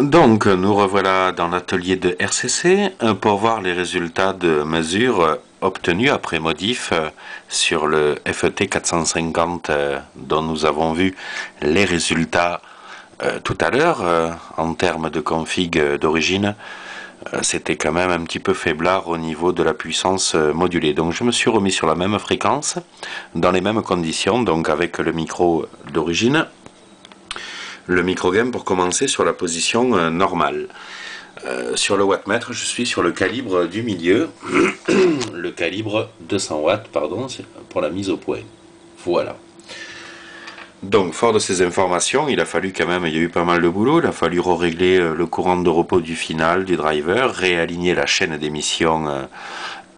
Donc, nous revoilà dans l'atelier de RCC pour voir les résultats de mesures obtenus après modif sur le FET 450 dont nous avons vu les résultats tout à l'heure. En termes de config d'origine, c'était quand même un petit peu faiblard au niveau de la puissance modulée. Donc je me suis remis sur la même fréquence, dans les mêmes conditions, donc avec le micro d'origine. Le microgain pour commencer sur la position normale. Sur le wattmètre, je suis sur le calibre du milieu, le calibre 200 watts, pardon, pour la mise au point. Voilà. Donc, fort de ces informations, il a fallu quand même, il y a eu pas mal de boulot, il a fallu régler le courant de repos du final, du driver, réaligner la chaîne d'émission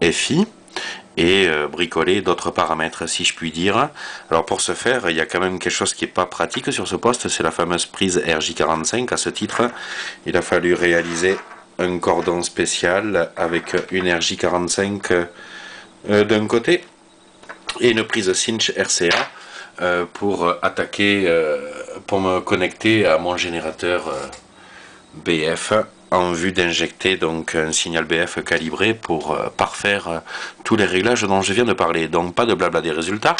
FI, et bricoler d'autres paramètres, si je puis dire. Alors pour ce faire, il y a quand même quelque chose qui n'est pas pratique sur ce poste, c'est la fameuse prise RJ45. À ce titre, il a fallu réaliser un cordon spécial avec une RJ45 d'un côté et une prise Cinch RCA pour attaquer, pour me connecter à mon générateur BF en vue d'injecter donc un signal BF calibré pour parfaire tous les réglages dont je viens de parler. Donc pas de blabla des résultats.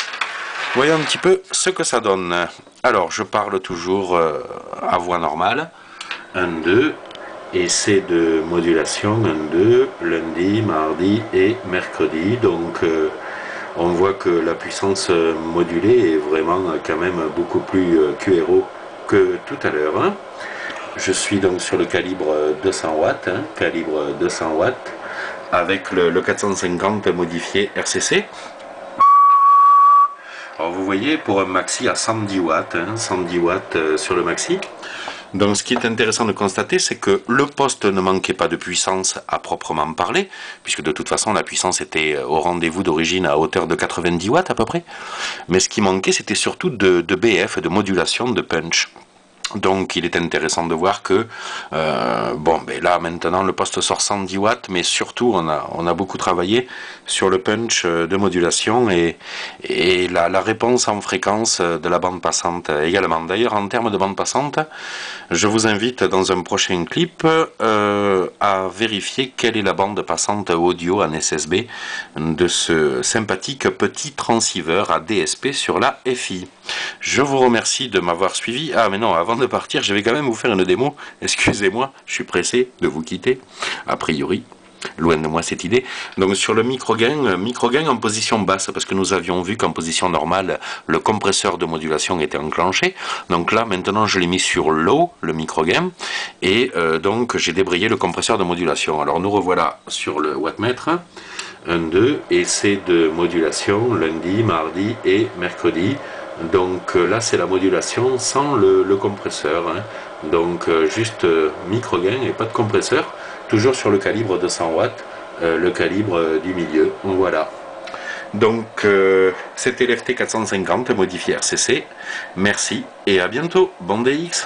Voyons un petit peu ce que ça donne. Alors je parle toujours à voix normale. 1, 2, essai de modulation 1, 2, lundi, mardi et mercredi. Donc on voit que la puissance modulée est vraiment quand même beaucoup plus QRO que tout à l'heure. Hein. Je suis donc sur le calibre 200 watts, calibre 200 watts, avec le 450 modifié RCC. Alors vous voyez, pour un maxi à 110 watts, 110 watts sur le maxi. Donc ce qui est intéressant de constater, c'est que le poste ne manquait pas de puissance à proprement parler, puisque de toute façon la puissance était au rendez-vous d'origine à hauteur de 90 watts à peu près. Mais ce qui manquait, c'était surtout de BF, de modulation, de punch. Donc il est intéressant de voir que bon, ben là maintenant le poste sort 110 watts, mais surtout on a beaucoup travaillé sur le punch de modulation et la réponse en fréquence de la bande passante également. D'ailleurs en termes de bande passante, je vous invite dans un prochain clip à vérifier quelle est la bande passante audio en SSB de ce sympathique petit transceiver à DSP sur la FI. Je vous remercie de m'avoir suivi. Ah mais non, avant de partir, je vais quand même vous faire une démo. Excusez-moi, je suis pressé de vous quitter. A priori, loin de moi cette idée. Donc sur le micro-gain en position basse, parce que nous avions vu qu'en position normale, le compresseur de modulation était enclenché. Donc là, maintenant, je l'ai mis sur low, le micro-gain, et donc j'ai débrayé le compresseur de modulation. Alors nous revoilà sur le wattmètre. 1, 2, essai de modulation lundi, mardi et mercredi. Donc là c'est la modulation sans le compresseur, donc juste micro-gain et pas de compresseur, toujours sur le calibre 200 watts, le calibre du milieu, voilà. Donc c'était l'FT 450 modifié RCC, merci et à bientôt, bon DX.